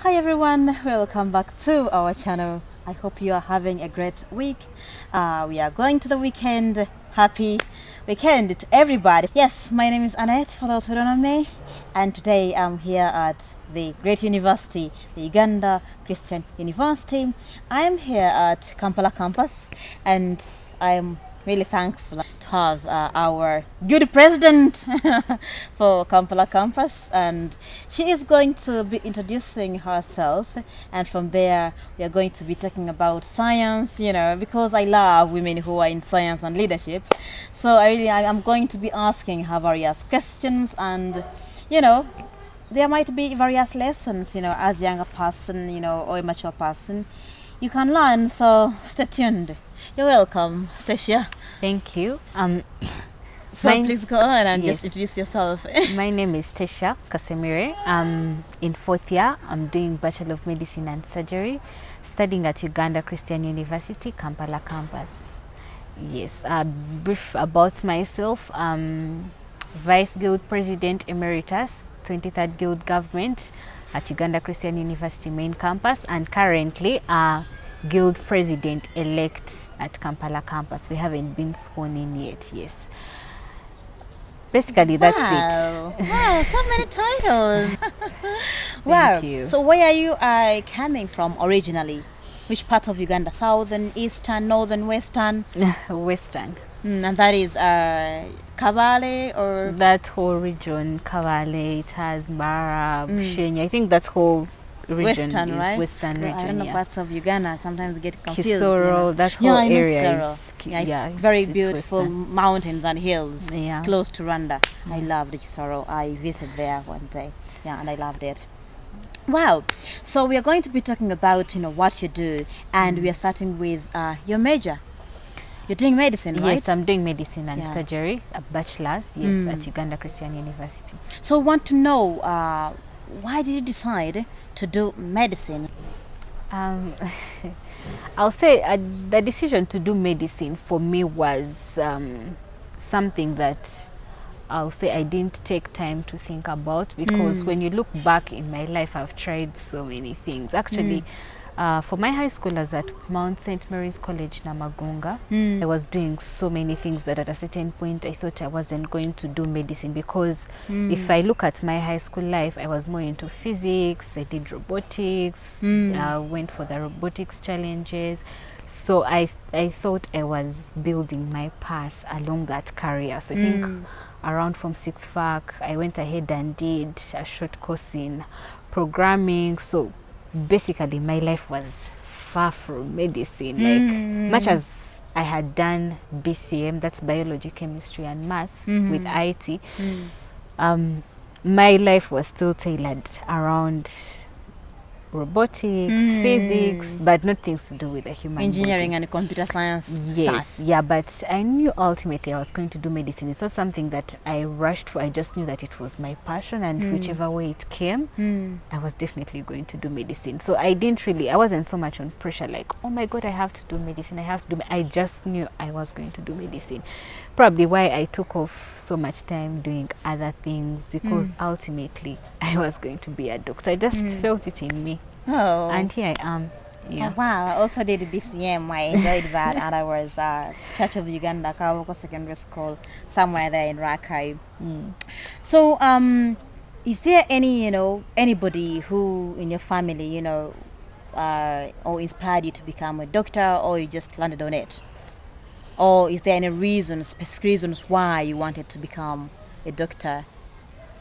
Hi everyone, welcome back to our channel. I hope you are having a great week. We are going to the weekend. Happy weekend to everybody. Yes, my name is Annette, for those who don't know me, and today I'm here at the great university, the Uganda Christian University. I'm here at Kampala campus, and I'm really thankful to have our good president for Kampala campus, and she is going to be introducing herself, and from there we are going to be talking about science, because I love women who are in science and leadership. So I'm going to be asking her various questions, and there might be various lessons, as a younger person, or a mature person, you can learn. So stay tuned. You're welcome, Stecia. Thank you. So please go on and just introduce yourself. My name is Stecia Kasemire. I'm in 4th year. I'm doing Bachelor of Medicine and Surgery, studying at Uganda Christian University, Kampala campus. Yes, brief about myself. Vice Guild President Emeritus, 23rd Guild Government at Uganda Christian University main campus, and currently Guild President-elect at Kampala campus. We haven't been sworn in yet, yes. Basically, that's it. Wow, so many titles. Thank you. So where are you coming from originally? Which part of Uganda? Southern, eastern, northern, western? Western. And that is Kabale, or? That whole region, Kabale, it has Mara, Bushenya. I think that whole region Western, is right? Western region. I don't know, parts of Uganda sometimes get confused. Kisoro, that whole area is it's very beautiful Western. Mountains and hills, close to Rwanda. I loved Kisoro. I visited there one day, and I loved it. Wow. So we are going to be talking about what you do, and we are starting with your major. You're doing medicine, right? Yes, I'm doing medicine and surgery, a bachelor's, at Uganda Christian University. So I want to know, why did you decide to do medicine? I'll say the decision to do medicine for me was something that I'll say I didn't take time to think about, because when you look back in my life, I've tried so many things. Actually, for my high school, I was at Mount St. Mary's College, Namagunga. I was doing so many things that at a certain point I thought I wasn't going to do medicine, because if I look at my high school life, I was more into physics, I did robotics, went for the robotics challenges. So I thought I was building my path along that career. So I think around Form 6 FAC, I went ahead and did a short course in programming. So basically my life was far from medicine. Like, much as I had done BCM, that's biology, chemistry and math, with IT, my life was still tailored around robotics, physics, but not things to do with the human engineering body. and computer science. Yes, but I knew ultimately I was going to do medicine. It's not something that I rushed for. I just knew that it was my passion, and whichever way it came, I was definitely going to do medicine. So I wasn't so much on pressure, like, oh my God, I have to do medicine, I just knew I was going to do medicine. Probably why I took off so much time doing other things, because ultimately I was going to be a doctor. I just felt it in me. Oh. And here I am. Yeah. Oh, wow. I also did BCM. I enjoyed that. And I was Church of Uganda, Kawako Secondary School, somewhere there in Rakai. So, is there any, anybody who in your family, or inspired you to become a doctor, or you just landed on it? Or is there any specific reasons why you wanted to become a doctor?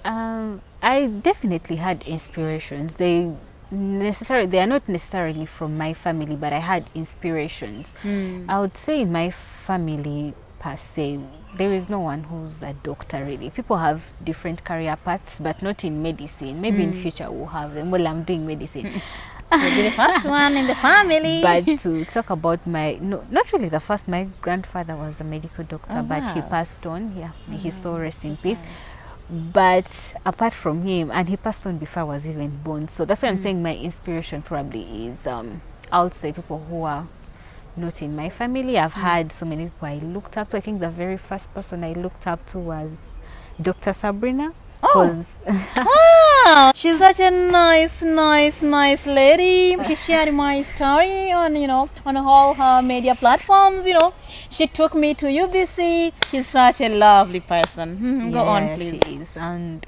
I definitely had inspirations. They are not necessarily from my family, but I had inspirations. I would say in my family per se, there is no one who's a doctor really. People have different career paths, but not in medicine. Maybe in future we'll have them. Well, I'm doing medicine. You'll be the first one in the family. But to talk about not really the first. My grandfather was a medical doctor, but he passed on. Yeah, may his soul rest in peace. But apart from him, and he passed on before I was even born. So that's why I'm saying my inspiration probably is, I would say, people who are not in my family. I've had so many people I looked up to. I think the very first person I looked up to was Dr. Sabrina. Oh. Yeah, she's such a nice lady. She shared my story on, on all her media platforms, She took me to UBC. She's such a lovely person. Go on, please. She is. And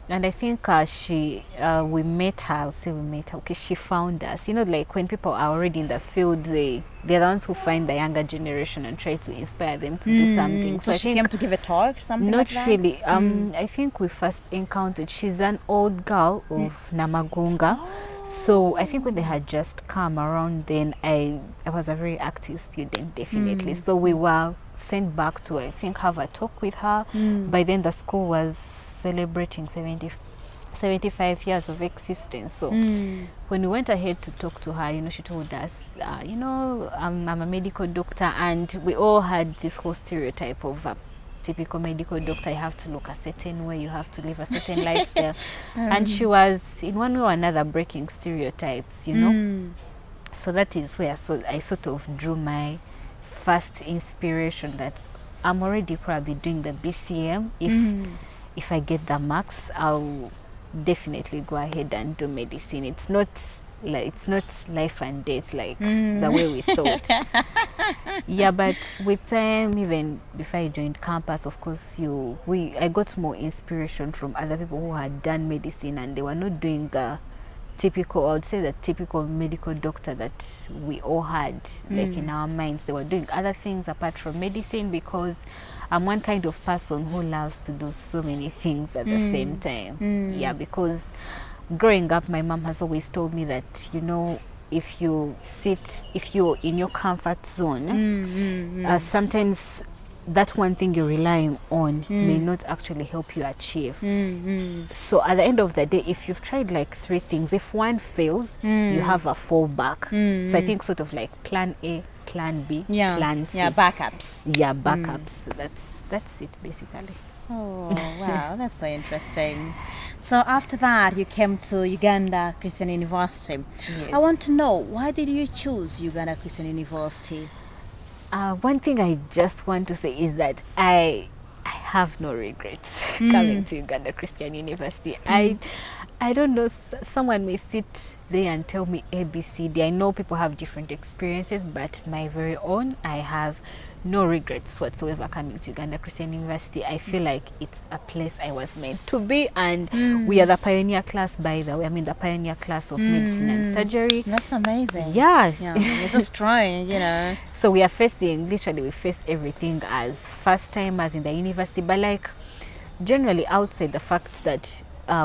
I think we met her. I'll say we met her. Okay, she found us. Like when people are already in the field, they're the ones who find the younger generation and try to inspire them to do something. So she came to give a talk, something like that? Not really. I think we first encountered. She's an old girl of Namagunga. So I think when they had just come around, then I was a very active student, definitely. So we were sent back to, I think, have a talk with her. By then the school was celebrating 75 years of existence. So when we went ahead to talk to her, she told us, I'm a medical doctor, and we all had this whole stereotype of a typical medical doctor. You have to look a certain way, you have to live a certain lifestyle. And she was in one way or another breaking stereotypes, So that is where I sort of drew my first inspiration that I'm already probably doing the BCM. If I get the marks, I'll definitely go ahead and do medicine. It's not life and death like the way we thought. Yeah, but with time, even before I joined campus, of course, I got more inspiration from other people who had done medicine, and they were not doing the typical, I would say the typical medical doctor that we all had, like in our minds. They were doing other things apart from medicine, because I'm one kind of person who loves to do so many things at the same time. Yeah, because growing up, my mom has always told me that, if you're in your comfort zone, sometimes that one thing you're relying on may not actually help you achieve. So at the end of the day, if you've tried like 3 things, if one fails, you have a fallback. So I think sort of like plan A, plan B, plan C. Yeah, backups. Yeah, backups. That's it basically. Oh, wow, that's so interesting. So after that, you came to Uganda Christian University. Yes. I want to know, why did you choose Uganda Christian University? One thing I just want to say is that I have no regrets coming to Uganda Christian University. I don't know, someone may sit there and tell me ABCD. I know people have different experiences, but my very own, I have no regrets whatsoever coming to Uganda Christian University. I feel like it's a place I was meant to be, and we are the pioneer class, by the way. I mean, the pioneer class of medicine and surgery. That's amazing. Yeah. We're just trying, So we are we face everything as first timers in the university, but like generally outside the fact that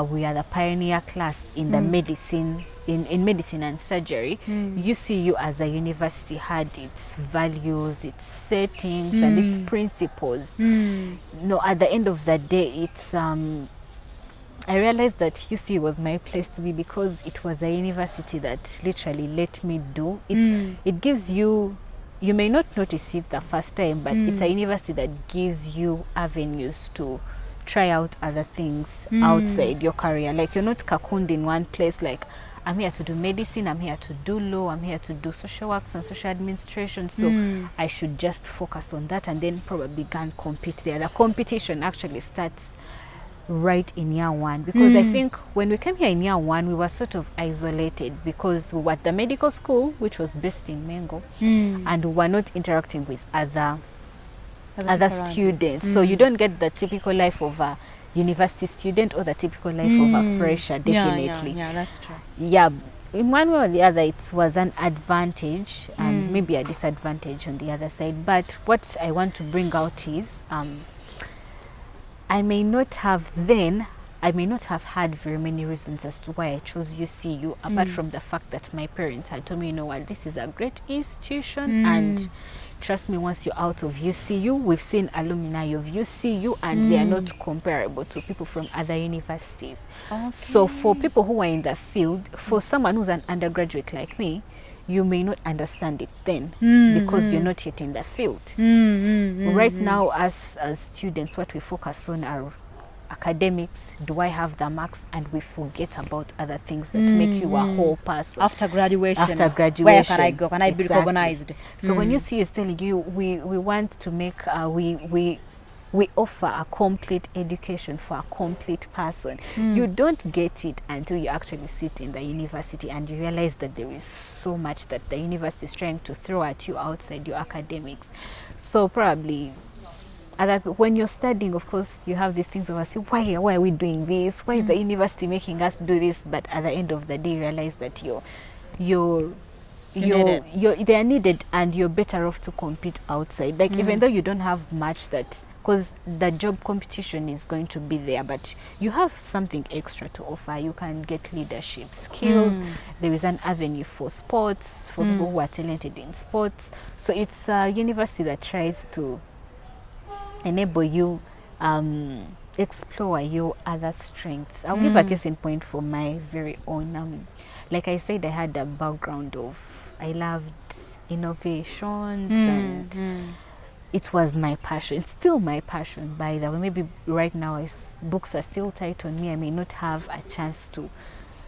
we are the pioneer class in the medicine, in medicine and surgery, UCU as a university had its values, its settings, and its principles. No, at the end of the day, it's I realized that UCU was my place to be, because it was a university that literally let me do it. It gives you may not notice it the first time, but it's a university that gives you avenues to try out other things outside your career. Like, you're not cocooned in one place, like, I'm here to do medicine, I'm here to do law, I'm here to do social works and social administration, so I should just focus on that and then probably go and compete there. The competition actually starts right in year 1, because I think when we came here in year 1, we were sort of isolated, because we were at the medical school, which was based in Mengo, and we were not interacting with other students. So you don't get the typical life of a university student or the typical life of a fresher, definitely. Yeah, that's true. Yeah, in one way or the other, it was an advantage and maybe a disadvantage on the other side. But what I want to bring out is, I may not have had very many reasons as to why I chose UCU, apart from the fact that my parents had told me, this is a great institution, and trust me, once you're out of UCU, we've seen alumni of UCU, and they are not comparable to people from other universities. Okay. So for people who are in the field, for someone who's an undergraduate like me, you may not understand it then, because you're not yet in the field. Right now, as students, what we focus on are academics. Do I have the marks? And we forget about other things that make you a whole person. After graduation, where can I go? Can I be recognized? So when you see us telling you, we want to make we offer a complete education for a complete person. You don't get it until you actually sit in the university and you realize that there is so much that the university is trying to throw at you outside your academics. So probably when you're studying, of course, you have these things of us, why are we doing this? Why is the university making us do this? But at the end of the day, you realize that they are needed, and you're better off to compete outside. Like even though you don't have much that, because the job competition is going to be there, but you have something extra to offer. You can get leadership skills. There is an avenue for sports, for people who are talented in sports. So it's a university that tries to enable you explore your other strengths. I'll give a case in point for my very own. Like I said, I had a background of, I loved innovations and it was my passion. It's still my passion, by the way. Maybe right now books are still tight on me. I may not have a chance to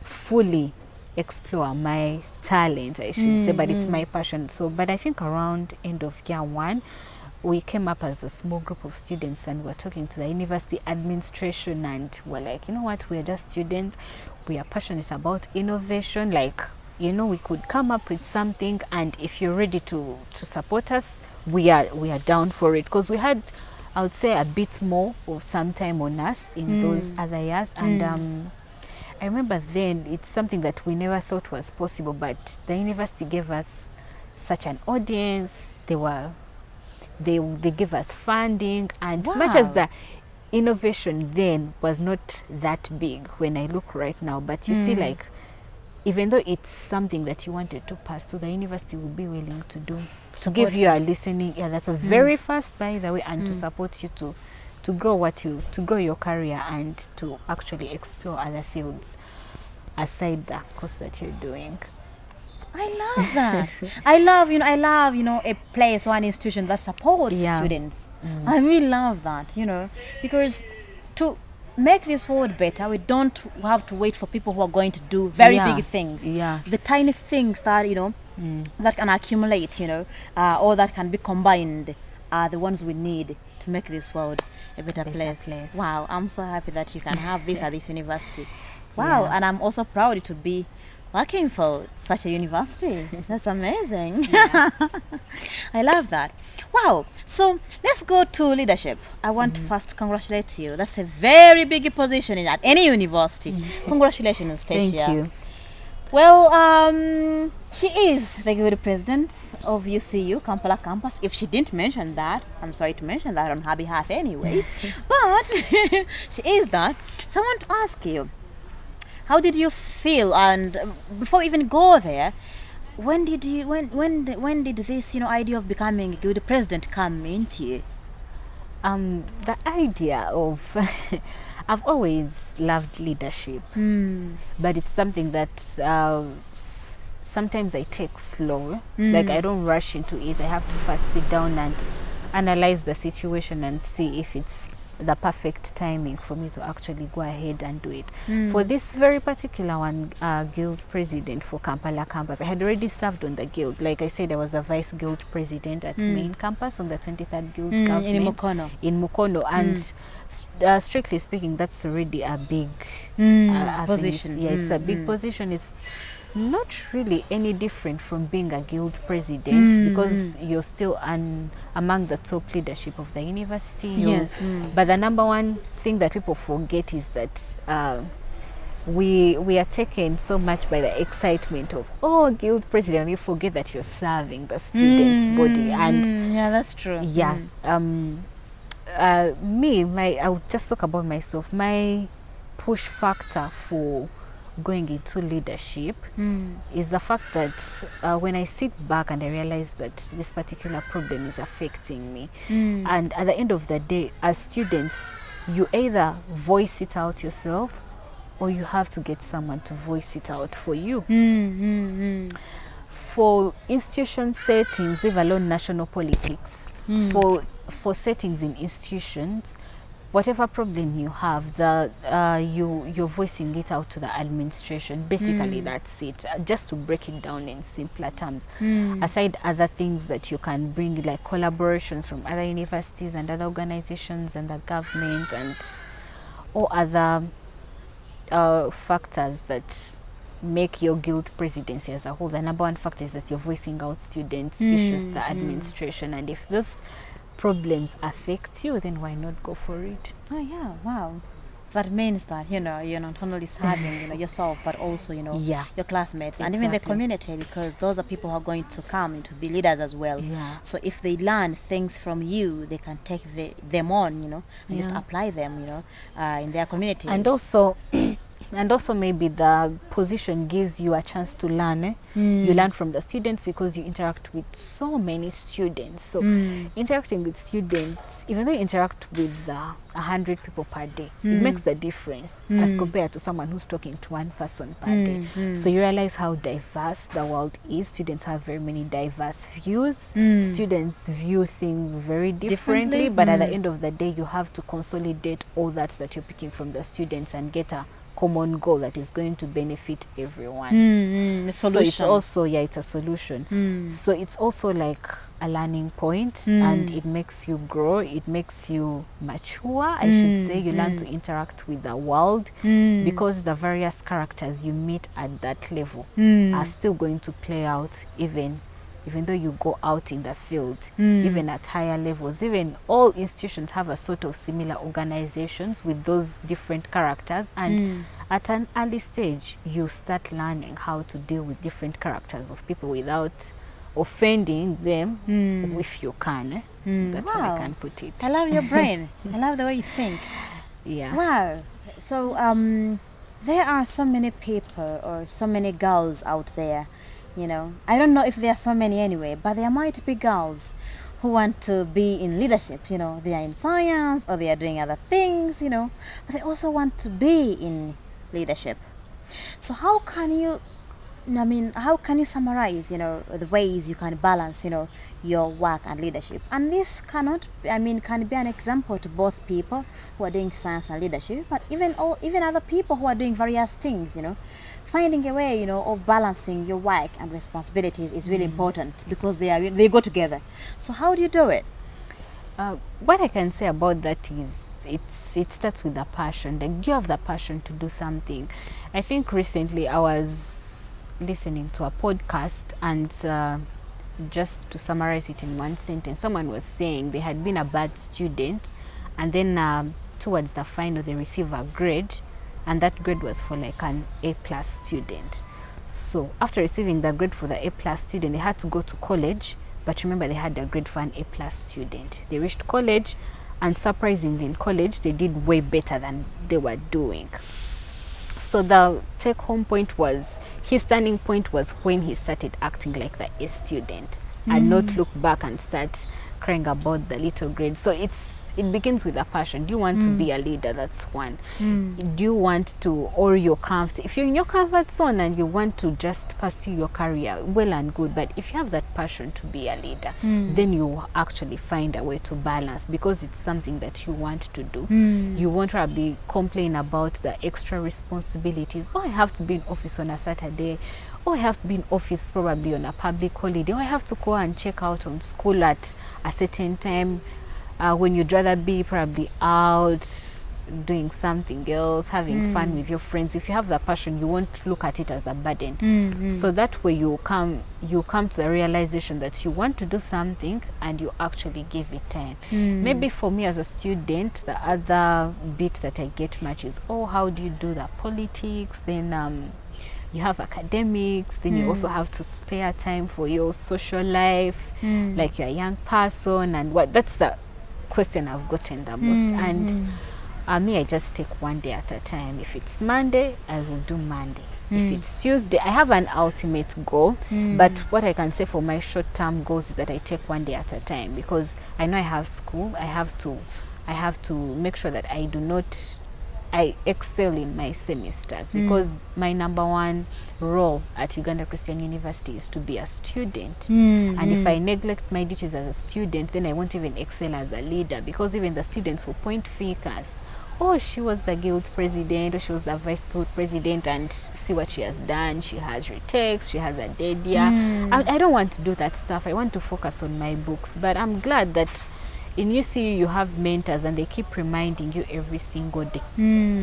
fully explore my talent, I should say, but it's my passion. So, but I think around end of year 1, we came up as a small group of students and we're talking to the university administration, and we're like, you know what, we're just students, we are passionate about innovation, like, you know, we could come up with something, and if you're ready to support us, we are down for it. Because we had, I would say, a bit more of some time on us in those other years, and I remember then it's something that we never thought was possible, but the university gave us such an audience. They give us funding, and much as the innovation then was not that big when I look right now, but you see, like, even though it's something that you wanted to pursue, the university will be willing to do, to give you a listening ear. That's a very fast, by the way, and to support you to grow your career and to actually explore other fields aside the course that you're doing. I love that. I love a place or an institution that supports students. I really love that, because to make this world better, we don't have to wait for people who are going to do very big things. The tiny things that, that can accumulate, or that can be combined, are the ones we need to make this world a better place. Wow, I'm so happy that you can have this at this university. Wow, and I'm also proud to be working for such a university. That's amazing. I love that. Wow. So let's go to leadership. I want to first congratulate you. That's a very big position at any university. Congratulations, Stecia. Thank you. Well, she is the good president of UCU Kampala campus. If she didn't mention that, I'm sorry to mention that on her behalf anyway. But she is that. So I want to ask you, how did you feel? And before we even go there, when did this idea of becoming a good president come into you? The idea of I've always loved leadership, but it's something that sometimes I take slow. Like, I don't rush into it. I have to first sit down and analyze the situation and see if it's the perfect timing for me to actually go ahead and do it. For this very particular one, guild president for Kampala campus, I had already served on the guild. Like I said, I was a vice guild president at main campus on the 23rd guild government in Mukono, and strictly speaking, that's already a big position. It's a big position. It's not really any different from being a guild president, because you're still among the top leadership of the university. But the number one thing that people forget is that we are taken so much by the excitement of guild president. You forget that you're serving the students' body, and that's true. I'll just talk about myself. My push factor for going into leadership is the fact that when I sit back and I realize that this particular problem is affecting me, and at the end of the day, as students, you either voice it out yourself or you have to get someone to voice it out for you. For institution settings, leave alone national politics, for settings in institutions, whatever problem you have, you're voicing it out to the administration. Basically, that's it. Just to break it down in simpler terms. Aside other things that you can bring, like collaborations from other universities and other organizations and the government and all other factors that make your guild presidency as a whole. The number one factor is that you're voicing out students' issues to the administration, and if those problems affect you, then why not go for it? Oh yeah, wow. That means that, you're not only serving, yourself, but also, Yeah. your classmates and even the Exactly. community, because those are people who are going to come to be leaders as well. Yeah. So if they learn things from you, they can take them on, and just Yeah. apply them, in their communities. And also and also maybe the position gives you a chance to learn. You learn from the students because you interact with so many students. So interacting with students, even though you interact with 100 people per day, it makes a difference as compared to someone who's talking to one person per day. So you realize how diverse the world is. Students have very many diverse views. Students view things very differently, but at the end of the day, you have to consolidate all that you're picking from the students and get a common goal that is going to benefit everyone. The So solution. it's also, it's a solution. So it's also like a learning point, and it makes you grow, it makes you mature, I should say. You learn to interact with the world, because the various characters you meet at that level are still going to play out even though you go out in the field, even at higher levels. Even all institutions have a sort of similar organizations with those different characters, and at an early stage you start learning how to deal with different characters of people without offending them, if you can. That's how I can put it. I love your brain. I love the way you think. Yeah. Wow. So there are so many people or so many girls out there, I don't know if there are so many anyway, but there might be girls who want to be in leadership. They are in science or they are doing other things, but they also want to be in leadership. So how can you summarize, the ways you can balance, your work and leadership? And this can be an example to both people who are doing science and leadership, but even other people who are doing various things, finding a way, of balancing your work and responsibilities is really important, because they go together. So how do you do it? What I can say about that is it starts with the passion. Like, you have the passion to do something. I think recently I was listening to a podcast, and just to summarize it in one sentence, someone was saying they had been a bad student, and then towards the final they receive a grade, and that grade was for like an A+ student. So after receiving the grade for the A+ student, they had to go to college, but remember they had a grade for an A+ student. They reached college, and surprisingly in college they did way better than they were doing. So the take home point was, his turning point was when he started acting like the A student, and not look back and start crying about the little grade. So it begins with a passion. Do you want to be a leader? That's one. Do you want to, or you're comfortable? If you're in your comfort zone and you want to just pursue your career, well and good. But if you have that passion to be a leader, then you actually find a way to balance, because it's something that you want to do. You won't probably complain about the extra responsibilities. Oh, I have to be in office on a Saturday. Oh, I have to be in office probably on a public holiday. Oh, I have to go and check out on school at a certain time. When you'd rather be probably out doing something else, having fun with your friends. If you have that passion, you won't look at it as a burden. So that way you come to the realization that you want to do something and you actually give it time. Maybe for me as a student, the other bit that I get much is, oh, how do you do the politics? Then you have academics, then you also have to spare time for your social life, like you're a young person, and what. That's the question I've gotten the most. And me, I just take one day at a time. If it's Monday, I will do Monday. If it's Tuesday, I have an ultimate goal, but what I can say for my short-term goals is that I take one day at a time, because I know I have school. I have to make sure that I do not I excel in my semesters, because my number one role at Uganda Christian University is to be a student. And if I neglect my duties as a student, then I won't even excel as a leader, because even the students will point fingers. Oh, she was the guild president, or she was the vice guild president, and see what she has done. She has retakes, she has a dead year. I don't want to do that stuff. I want to focus on my books. But I'm glad that in UCU you have mentors, and they keep reminding you every single day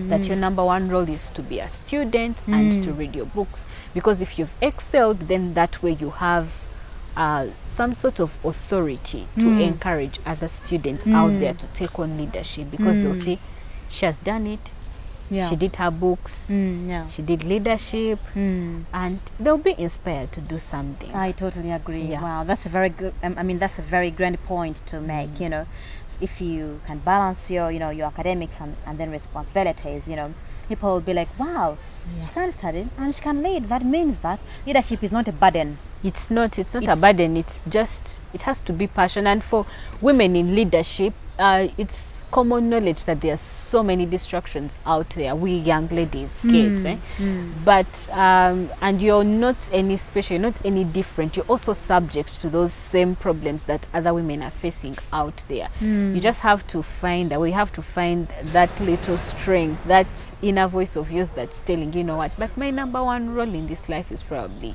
that your number one role is to be a student and to read your books. Because if you've excelled, then that way you have some sort of authority to encourage other students out there to take on leadership, because they'll see she has done it. She did her books. She did leadership, and they'll be inspired to do something. I totally agree. Wow, that's a very good. I mean, that's a very grand point to make. You know, if you can balance your, you know, your academics and then responsibilities, you know, people will be like, wow, she can study and she can lead. That means that leadership is not a burden. It's not a burden. It's just, it has to be passion. And for women in leadership, it's common knowledge that there are so many distractions out there, we young ladies, kids, but and you're not any special, you're not any different. You're also subject to those same problems that other women are facing out there. You just have to find a way. You have to find that little strength, that inner voice of yours that's telling you know what, but my number one role in this life is probably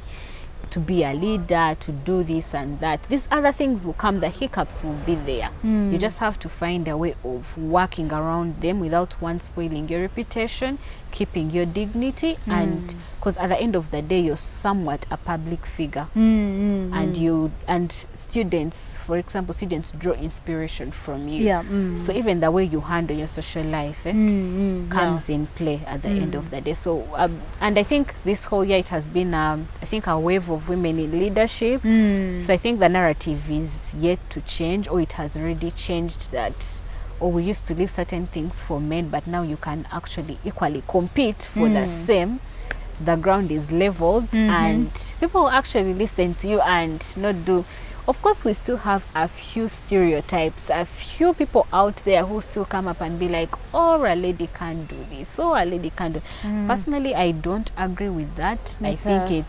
to be a leader, to do this and that. These other things will come, the hiccups will be there. You just have to find a way of working around them without one spoiling your reputation, keeping your dignity, and because at the end of the day you're somewhat a public figure, and students, for example, students draw inspiration from you. So even the way you handle your social life comes in play at the end of the day. So and I think this whole year it has been I think a wave of women in leadership. So I think the narrative is yet to change, or it has already changed, that we used to leave certain things for men, but now you can actually equally compete for the same. The ground is leveled, and people actually listen to you and not do. Of course, we still have a few stereotypes, a few people out there who still come up and be like, oh, a lady can't do this, oh, a lady can't do. Personally, I don't agree with that. I think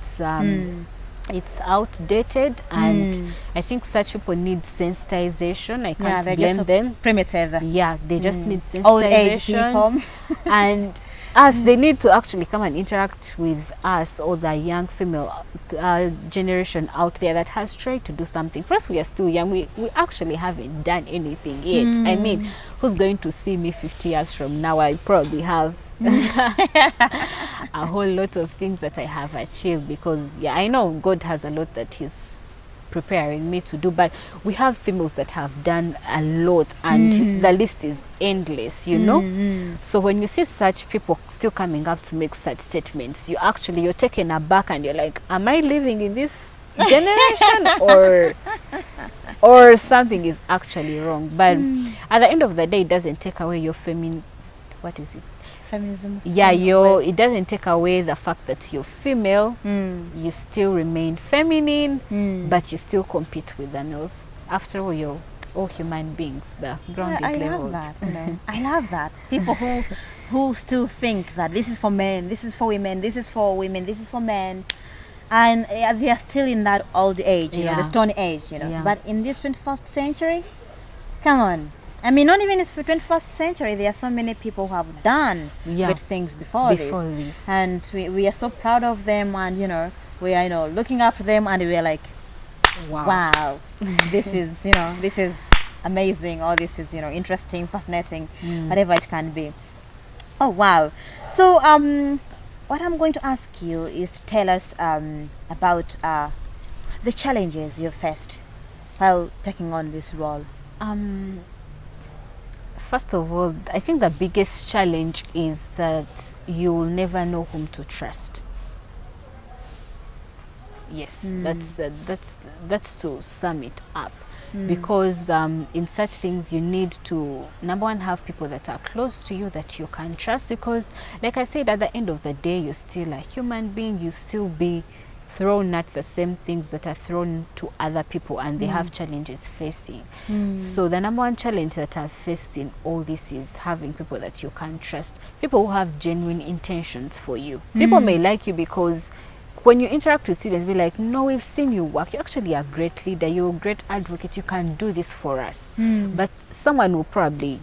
it's outdated, and I think such people need sensitization. I can't blame them. Primitive. Yeah, they just need sensitization. Old age people. And us, they need to actually come and interact with us, or the young female generation out there that has tried to do something. First, we are still young. We actually haven't done anything yet. I mean, who's going to see me 50 years from now? I probably have a whole lot of things that I have achieved, because I know God has a lot that He's preparing me to do, but we have females that have done a lot, and the list is endless, you know. So when you see such people still coming up to make such statements, you're taken aback, and you're like, am I living in this generation or something is actually wrong? But at the end of the day, it doesn't take away your what is it, feminism? It doesn't take away the fact that you're female. You still remain feminine, but you still compete with the males. After all, you're all human beings. The ground is leveled. I love that. You know, I love that. People who still think that this is for men, this is for women, this is for women, this is for men, and they are still in that old age, you know, the Stone Age, you know. But in this 21st century, come on. I mean, not even in the 21st century, there are so many people who have done good things before this. And we are so proud of them, and, you know, we are, you know, looking up to them, and we are like, wow, this is, you know, this is amazing, or this is, you know, interesting, fascinating, whatever it can be. Oh, wow. So, what I'm going to ask you is to tell us about the challenges you faced while taking on this role. First of all, I think the biggest challenge is that you will never know whom to trust. Yes, that's to sum it up. Because in such things you need to, number one, have people that are close to you that you can trust, because like I said, at the end of the day, you're still a human being. You still be thrown at the same things that are thrown to other people, and they have challenges facing. So the number one challenge that I've faced in all this is having people that you can trust, people who have genuine intentions for you. People may like you because when you interact with students, be like, no, we've seen you work. You're actually a great leader. You're a great advocate. You can do this for us. But someone will probably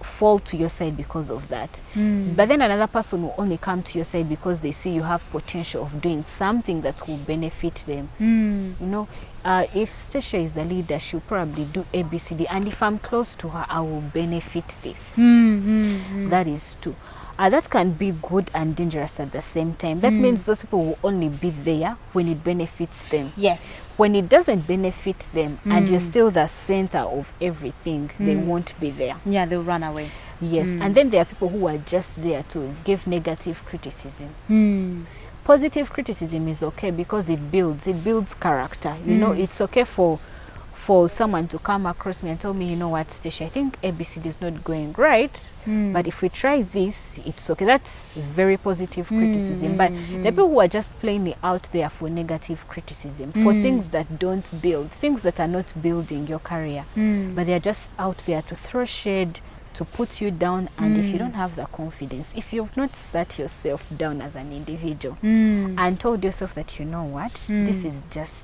fall to your side because of that. But then another person will only come to your side because they see you have potential of doing something that will benefit them. You know, if Stecia is a leader, she'll probably do ABCD, and if I'm close to her, I will benefit this. That is true. That can be good and dangerous at the same time. That means those people will only be there when it benefits them. Yes. When it doesn't benefit them and you're still the center of everything, they won't be there. Yeah, they'll run away. Yes. And then there are people who are just there to give negative criticism. Positive criticism is okay because it builds character. You know, it's okay for someone to come across me and tell me, you know what, Stecia, I think ABCD is not going right, but if we try this, it's okay. That's very positive criticism. But the people who are just plainly out there for negative criticism, for things that don't build, things that are not building your career, but they're just out there to throw shade, to put you down. And if you don't have the confidence, if you've not sat yourself down as an individual and told yourself that, you know what, this is just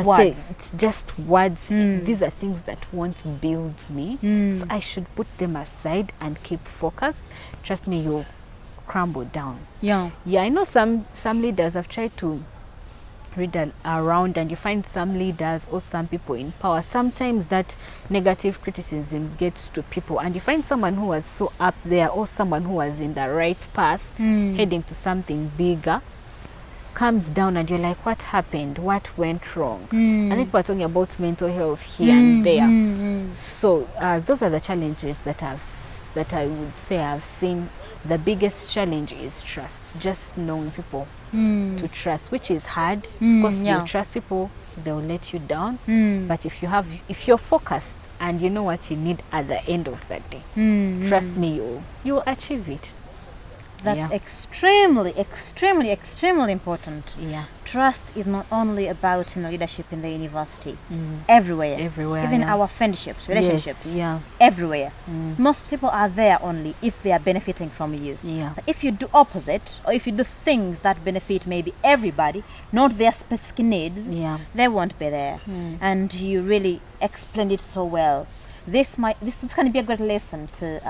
words. It's just words. These are things that won't build me, so I should put them aside and keep focused. Trust me, you'll crumble down. Yeah, I know some leaders have tried to read around, and you find some leaders or some people in power, sometimes that negative criticism gets to people, and you find someone who was so up there, or someone who was in the right path, heading to something bigger, comes down, and you're like, what happened? What went wrong? And people are talking about mental health here and there. So those are the challenges that I would say I've seen. The biggest challenge is trust. Just knowing people to trust, which is hard. Of course, you trust people, they'll let you down. But if you're focused and you know what you need at the end of that day, trust me, you'll achieve it. That's extremely, extremely, extremely important. Yeah. Trust is not only about leadership in the university. Everywhere. Even our friendships, relationships. Everywhere. Most people are there only if they are benefiting from you. But if you do opposite, or if you do things that benefit maybe everybody, not their specific needs, they won't be there. And you really explained it so well. This can be a great lesson to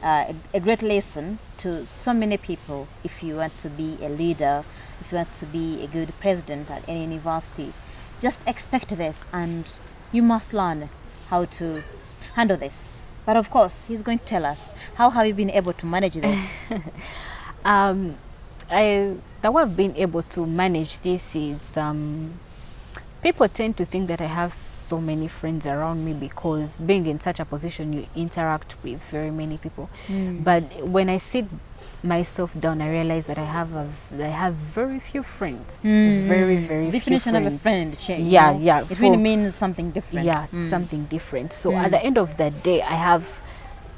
a great lesson to so many people. If you want to be a leader, if you want to be a good president at any university, just expect this, and you must learn how to handle this. But of course, he's going to tell us, how have you been able to manage this? The way I've been able to manage this is, people tend to think that I have so many friends around me, because being in such a position, you interact with very many people. But when I sit myself down, I realize that I have very few friends. Very, very definition few friends. of a friend change. It really means something different. Something different. So at the end of the day, I have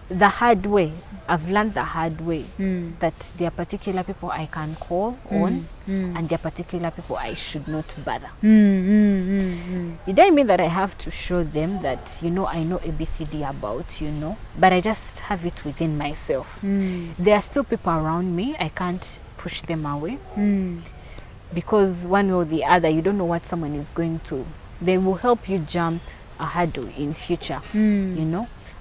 the hard way. I've learned the hard way that there are particular people I can call on, and there are particular people I should not bother. It doesn't mean that I have to show them that, I know ABCD about, but I just have it within myself. There are still people around me. I can't push them away, because one way or the other, you don't know what someone is going to. They will help you jump a hurdle in future,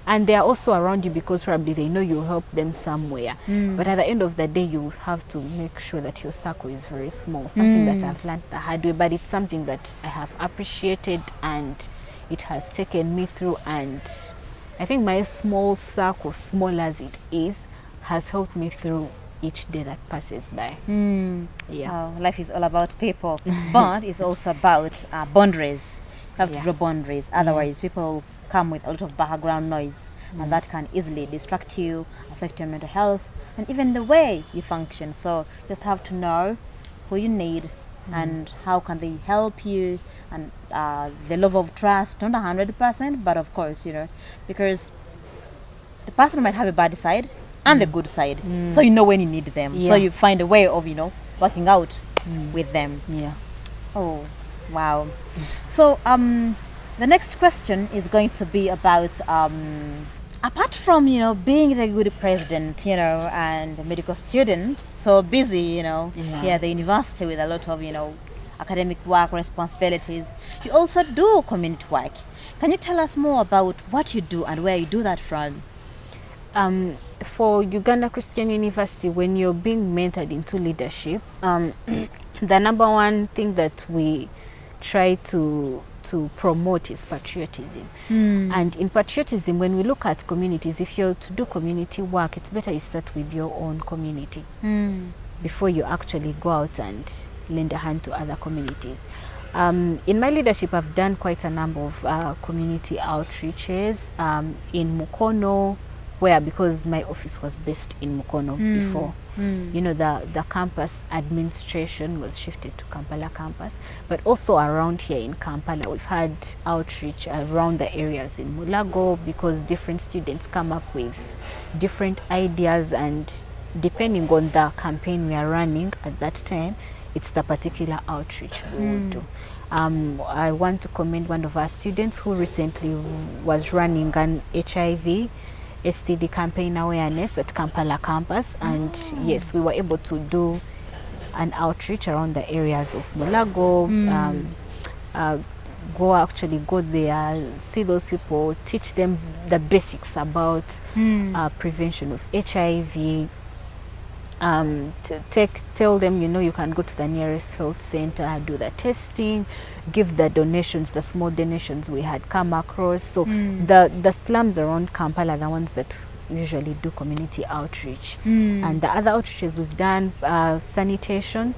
And they are also around you because probably they know you'll help them somewhere. But at the end of the day, you have to make sure that your circle is very small. Something that I've learned the hard way, but it's something that I have appreciated, and it has taken me through. And I think my small circle, small as it is, has helped me through each day that passes by. Life is all about people, but it's also about boundaries. You have to draw boundaries. Otherwise, people come with a lot of background noise, and that can easily distract you, affect your mental health, and even the way you function. So just have to know who you need and how can they help you, and the level of trust, not 100%, but of course, because the person might have a bad side and the good side, so you know when you need them. So you find a way of working out with them. Yeah. Oh, wow. So the next question is going to be about apart from being the good president, and the medical student, so busy, Yeah. here at the university with a lot of academic work responsibilities, you also do community work. Can you tell us more about what you do and where you do that from? For Uganda Christian University, when you're being mentored into leadership, the number one thing that we try to promote is patriotism. And in patriotism, when we look at communities, if you're to do community work, it's better you start with your own community before you actually go out and lend a hand to other communities. In my leadership, I've done quite a number of community outreaches in Mukono, where, because my office was based in Mukono before, the campus administration was shifted to Kampala campus, but also around here in Kampala, we've had outreach around the areas in Mulago, because different students come up with different ideas, and depending on the campaign we are running at that time, it's the particular outreach we will do. I want to commend one of our students who recently was running an HIV STD campaign awareness at Kampala campus, and yes, we were able to do an outreach around the areas of Mulago, go there, see those people, teach them the basics about prevention of HIV, tell them, you can go to the nearest health center, do the testing, give the donations, the small donations we had come across. So the slums around Kampala are the ones that usually do community outreach. And the other outreaches we've done, sanitation,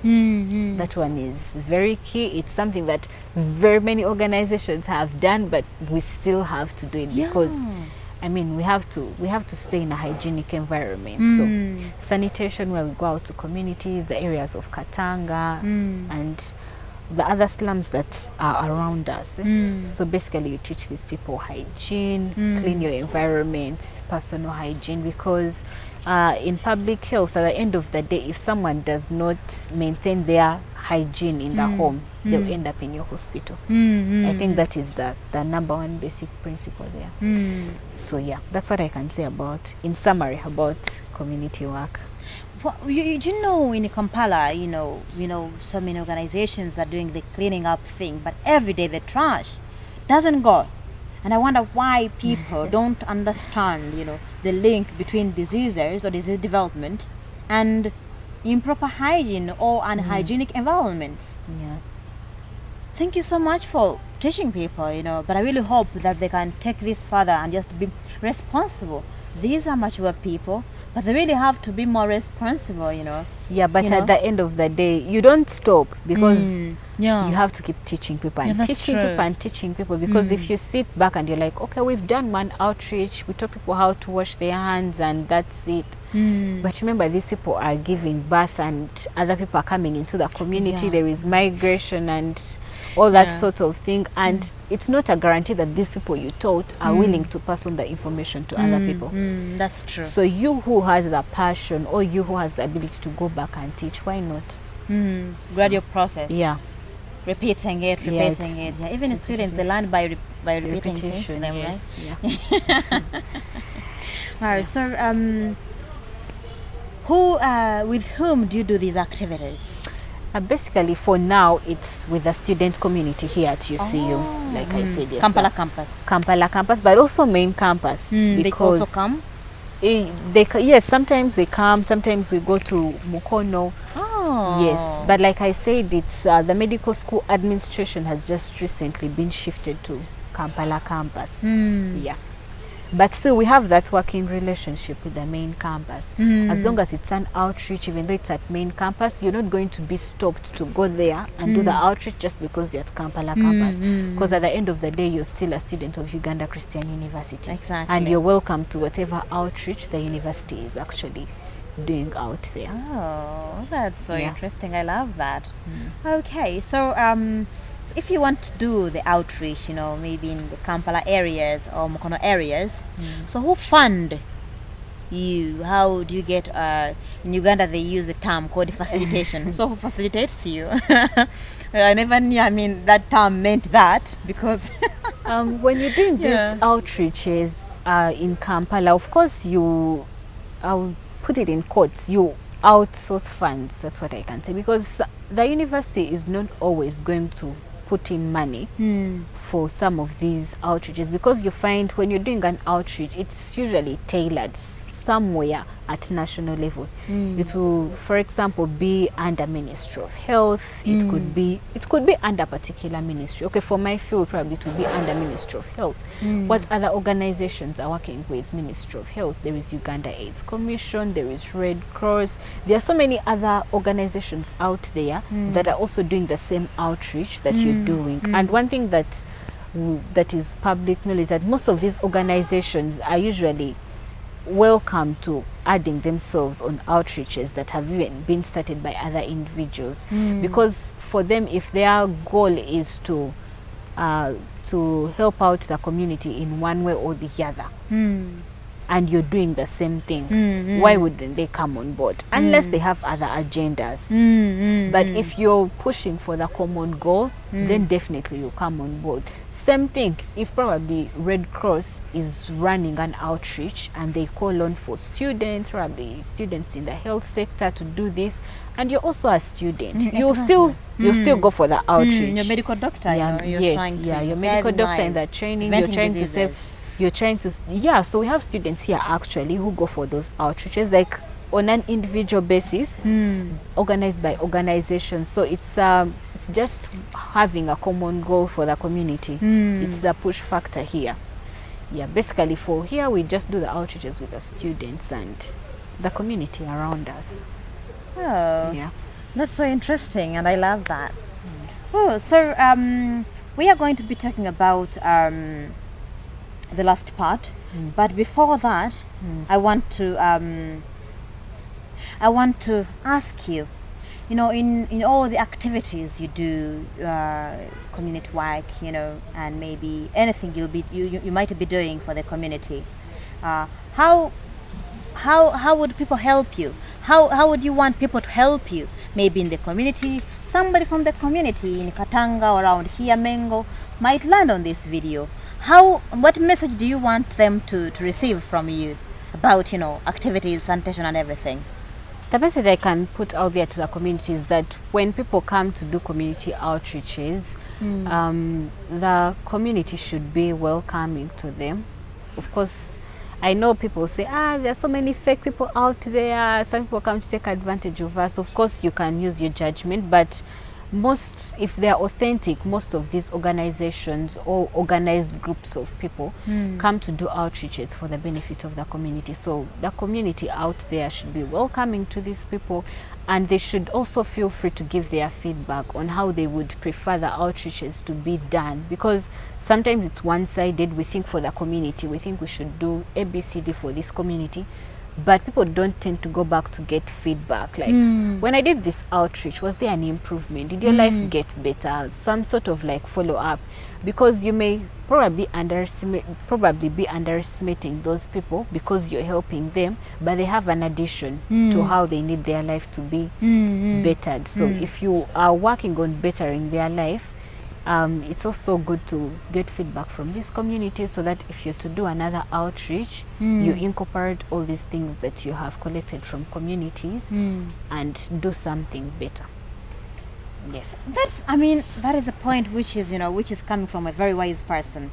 that one is very key. It's something that very many organizations have done, but we still have to do it because we have to stay in a hygienic environment. So sanitation, where we go out to communities, the areas of Katanga and the other slums that are around us. So basically you teach these people hygiene, clean your environment, personal hygiene, because in public health, at the end of the day, if someone does not maintain their hygiene in the home, they'll end up in your hospital. I think that is the number one basic principle there. So yeah, that's what I can say in summary about community work. Well, you know, in Kampala, so many organizations are doing the cleaning up thing, but every day the trash doesn't go. And I wonder why people don't understand, the link between diseases or disease development and improper hygiene or unhygienic environments. Yeah. Thank you so much for teaching people, but I really hope that they can take this further and just be responsible. These are mature people, but they really have to be more responsible, Yeah, but at the end of the day, you don't stop, because you have to keep teaching people and teaching people, because if you sit back and you're like, okay, we've done one outreach, we taught people how to wash their hands and that's it. But remember, these people are giving birth and other people are coming into the community. There is migration and all that sort of thing, and it's not a guarantee that these people you taught are willing to pass on the information to other people. That's true. So you who has the passion, or you who has the ability to go back and teach, why not? Gradual process. Yeah. Repeating it. Yeah. Even students, they learn by repeating things to them, yes. right? Yeah. Alright, so with whom do you do these activities? Basically, for now, it's with the student community here at UCU, like I said. Yes, Kampala campus. Kampala campus, but also main campus. They Because also come? Yes, sometimes they come, sometimes we go to Mukono. Yes, but like I said, it's the medical school administration has just recently been shifted to Kampala campus. Yeah. But still, we have that working relationship with the main campus. As long as it's an outreach, even though it's at main campus, you're not going to be stopped to go there and do the outreach just because you're at Kampala campus. Because at the end of the day, you're still a student of Uganda Christian University. Exactly. And you're welcome to whatever outreach the university is actually doing out there. Oh, that's so interesting. I love that. Okay, so if you want to do the outreach, maybe in the Kampala areas or Mukono areas, so who fund how do you get in Uganda they use a term called facilitation. So who facilitates you? I never knew, I mean, that term meant that, because when you're doing these outreaches in Kampala, of course I'll put it in quotes, you outsource funds, that's what I can say, because the university is not always going to put in money for some of these outreaches, because you find when you're doing an outreach, it's usually tailored somewhere at national level. It will, for example, be under Ministry of Health. It could be under particular ministry. Okay, for my field, probably to be under Ministry of Health. What other organizations are working with Ministry of Health? There is Uganda AIDS Commission, there is Red Cross. There are so many other organizations out there that are also doing the same outreach that you're doing. And one thing that is public knowledge, that most of these organizations are usually welcome to adding themselves on outreaches that have even been started by other individuals, because for them, if their goal is to help out the community in one way or the other, and you're doing the same thing, why wouldn't they come on board? Unless they have other agendas. But if you're pushing for the common goal, then definitely you come on board. Same thing if probably Red Cross is running an outreach and they call on for students, probably students in the health sector, to do this, and you're also a student, you'll still go for the outreach. You're a medical doctor, you're trying to, you're a medical doctor in that training, you're trying to save, so we have students here actually who go for those outreaches, like on an individual basis, organized by organizations. So it's just having a common goal for the community. It's the push factor here. Basically for here we just do the outreaches with the students and the community around us. That's so interesting, and I love that. So we are going to be talking about the last part, but before that I want to ask you, in all the activities you do, community work, and maybe anything you might be doing for the community, how would people help you? How would you want people to help you? Maybe in the community, somebody from the community in Katanga or around here, Mengo, might land on this video. What message do you want them to receive from you about, activities, sanitation and everything? The message I can put out there to the community is that when people come to do community outreaches, the community should be welcoming to them. Of course, I know people say, there are so many fake people out there, some people come to take advantage of us. Of course, you can use your judgment, but if they are authentic, most of these organizations or organized groups of people come to do outreaches for the benefit of the community. So the community out there should be welcoming to these people, and they should also feel free to give their feedback on how they would prefer the outreaches to be done, because sometimes it's one-sided. We think for the community, we think we should do ABCD for this community, but people don't tend to go back to get feedback, like when I did this outreach, was there an improvement? Did your life get better? Some sort of like follow-up, because you may probably be underestimating those people because you're helping them, but they have an addition to how they need their life to be bettered. So if you are working on bettering their life, it's also good to get feedback from this community, so that if you're to do another outreach, you incorporate all these things that you have collected from communities and do something better. Yes, that is a point which is coming from a very wise person.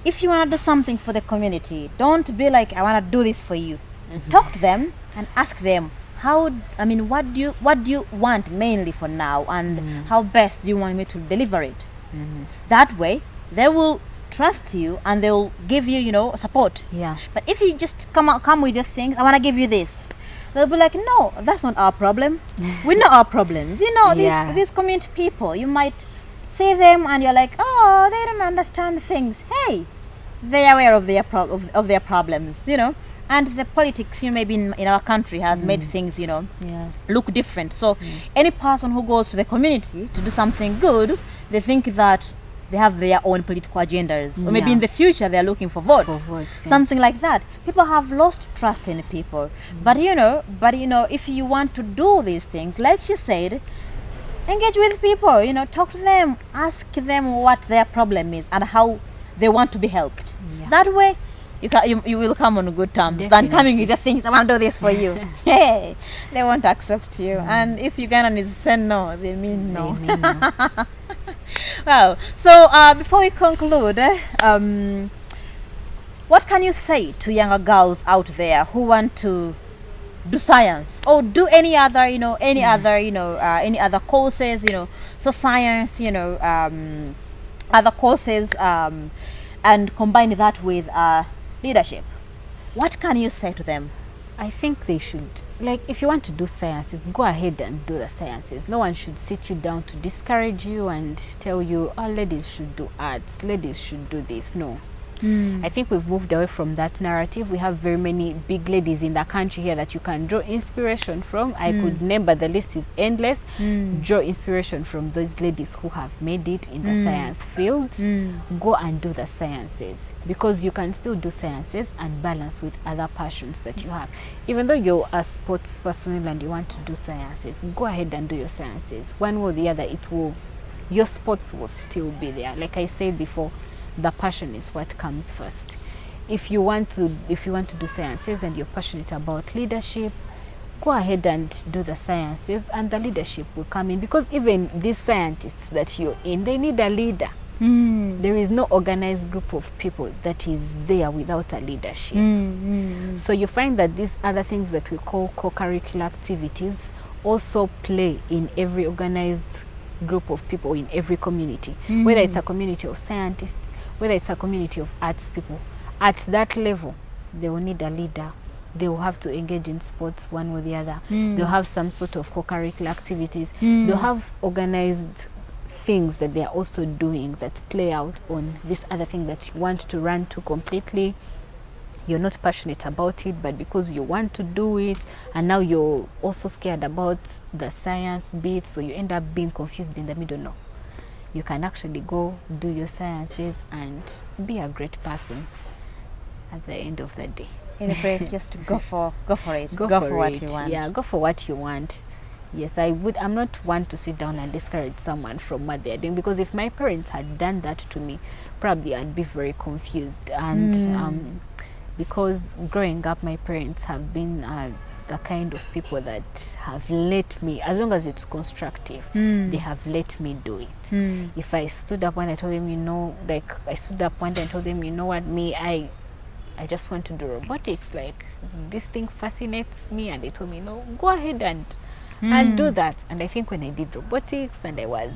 If you want to do something for the community, don't be like, I want to do this for you. Talk to them and ask them, what do you want mainly for now, and how best do you want me to deliver it? That way they will trust you and they will give you support. But if you just come with your things, I want to give you this, they'll be like, no, that's not our problem. We know our problems. These community people, you might see them and you're like, oh, they don't understand things. Hey, they are aware of their problems, and the politics maybe in our country has made things look different. So any person who goes to the community to do something good, they think that they have their own political agendas, or maybe Yeah. in the future they're looking for votes, yeah. something like that. People have lost trust in people. But you know, if you want to do these things, like she said, engage with people, talk to them, ask them what their problem is and how they want to be helped. Yeah. That way you will come on good terms than coming with the things, I want to do this for you. Hey, they won't accept you. And if Ugandans say no, they mean no. They mean no. Well, so before we conclude, what can you say to younger girls out there who want to do science or do any other, any other courses, so science, other courses, and combine that with leadership? What can you say to them? I think they should, like, if you want to do sciences, go ahead and do the sciences. No one should sit you down to discourage you and tell you, oh, ladies should do arts, ladies should do this. No. I think we've moved away from that narrative. We have very many big ladies in the country here that you can draw inspiration from. I could name, but the list is endless. Draw inspiration from those ladies who have made it in the science field. Go and do the sciences, because you can still do sciences and balance with other passions that you have. Even though you're a sports person and you want to do sciences, go ahead and do your sciences. One way or the other, your sports will still be there. Like I said before, the passion is what comes first. If you want to do sciences and you're passionate about leadership, go ahead and do the sciences and the leadership will come in, because even these scientists that you're in, they need a leader. There is no organized group of people that is there without a leadership. So you find that these other things that we call co-curricular activities also play in every organized group of people in every community, whether it's a community of scientists, whether it's a community of arts people. At that level, they will need a leader. They will have to engage in sports one or the other. They'll have some sort of co-curricular activities. They'll have organized things that they are also doing that play out on this other thing that you want to run to completely. You're not passionate about it, but because you want to do it, and now you're also scared about the science bit, so you end up being confused in the middle. No. You can actually go do your sciences and be a great person at the end of the day. Just go for it. Go for what you want. Yeah, go for what you want. Yes, I'm not one to sit down and discourage someone from what they're doing, because if my parents had done that to me, probably I'd be very confused. And because growing up, my parents have been the kind of people that have let me, as long as it's constructive, they have let me do it. If I stood up one day and told them, I stood up one day and told them, you know what, I just want to do robotics, like this thing fascinates me, and they told me, go ahead and do that. And I think when I did robotics and I was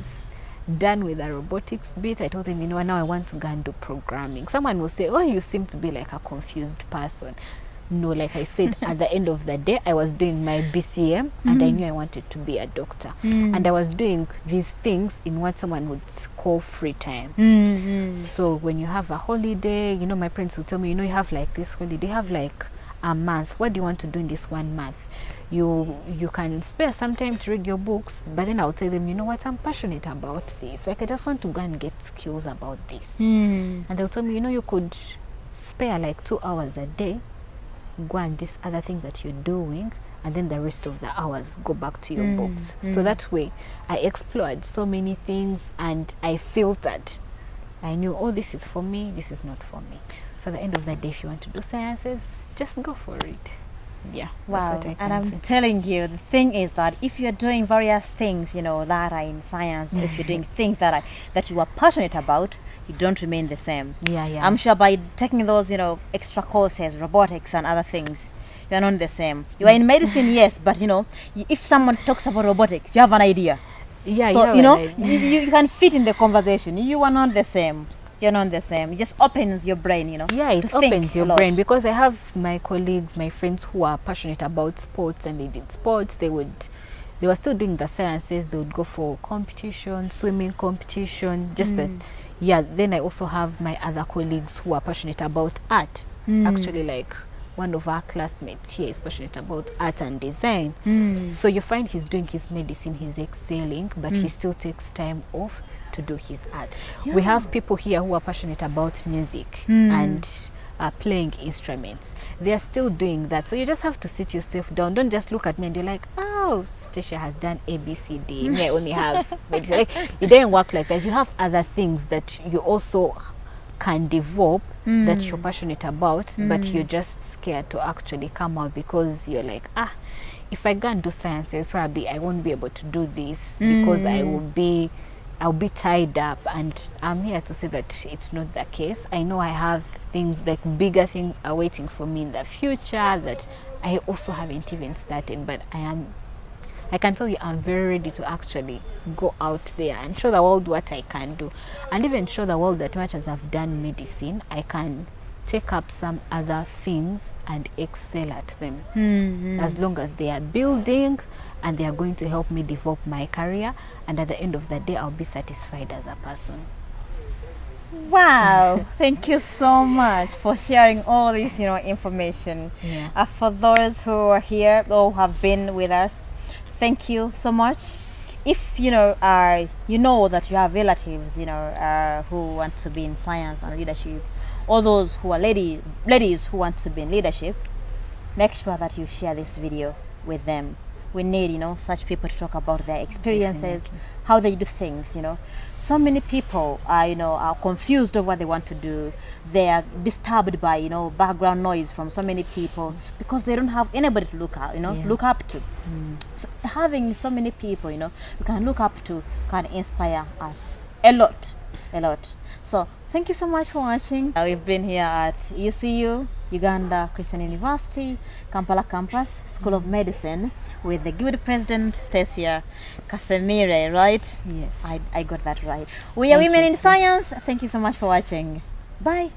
done with the robotics bit, I told them, now I want to go and do programming. Someone will say, oh, you seem to be like a confused person. No, like I said, at the end of the day, I was doing my BCM and I knew I wanted to be a doctor. And I was doing these things in what someone would call free time. So when you have a holiday, my parents will tell me, you have like this holiday, you have like a month. What do you want to do in this 1 month? You can spare some time to read your books, but then I'll tell them, you know what, I'm passionate about this. Like, I just want to go and get skills about this. And they'll tell me, you could spare like 2 hours a day, go and this other thing that you're doing, and then the rest of the hours go back to your books. So that way I explored so many things and I filtered. I knew, oh, this is for me, this is not for me. So at the end of the day, if you want to do sciences, just go for it. Yeah. Wow. And I'm telling you, the thing is that if you're doing various things, that are in science, or if you're doing things that you are passionate about, you don't remain the same. Yeah. I'm sure by taking those, extra courses, robotics and other things, you're not the same. You are in medicine, yes, but if someone talks about robotics, you have an idea. Yeah. So you can fit in the conversation. You are not the same. You're not the same. It just opens your brain, Yeah, it opens your brain, because I have my colleagues, my friends who are passionate about sports, and they did sports. They were still doing the sciences. They would go for competition, swimming competition, just that. Yeah, then I also have my other colleagues who are passionate about art. Actually, like one of our classmates here is passionate about art and design. Mm. So you find he's doing his medicine, he's excelling, but he still takes time off to do his art. We have people here who are passionate about music and playing instruments. They are still doing that. So you just have to sit yourself down. Don't just look at me and you're like, oh, Stecia has done A, B, C, D. Me, I only have medicine. Like, it doesn't work like that. You have other things that you also can develop that you're passionate about, but you're just scared to actually come out because you're like, if I go and do sciences, probably I won't be able to do this because I'll be tied up. And I'm here to say that it's not the case. I know I have things, like bigger things are waiting for me in the future that I also haven't even started, but I can tell you I'm very ready to actually go out there and show the world what I can do, and even show the world that much as I've done medicine, I can take up some other things and excel at them, as long as they are building and they are going to help me develop my career, and at the end of the day I'll be satisfied as a person. Wow, thank you so much for sharing all this, information. For those who are here or have been with us, thank you so much. If you know that you have relatives who want to be in science and leadership, or those who are ladies who want to be in leadership, make sure that you share this video with them. We need such people to talk about their experiences. Definitely. How they do things. So many people are confused of what they want to do. They are disturbed by background noise from so many people because they don't have anybody to look up to. So having so many people we can look up to can inspire us a lot. So thank you so much for watching. We've been here at UCU, Uganda Christian University, Kampala campus, School of Medicine, with the good president, Stecia Kasemire, right? Yes. I got that right. We are women in science. Thank you so much for watching. Bye.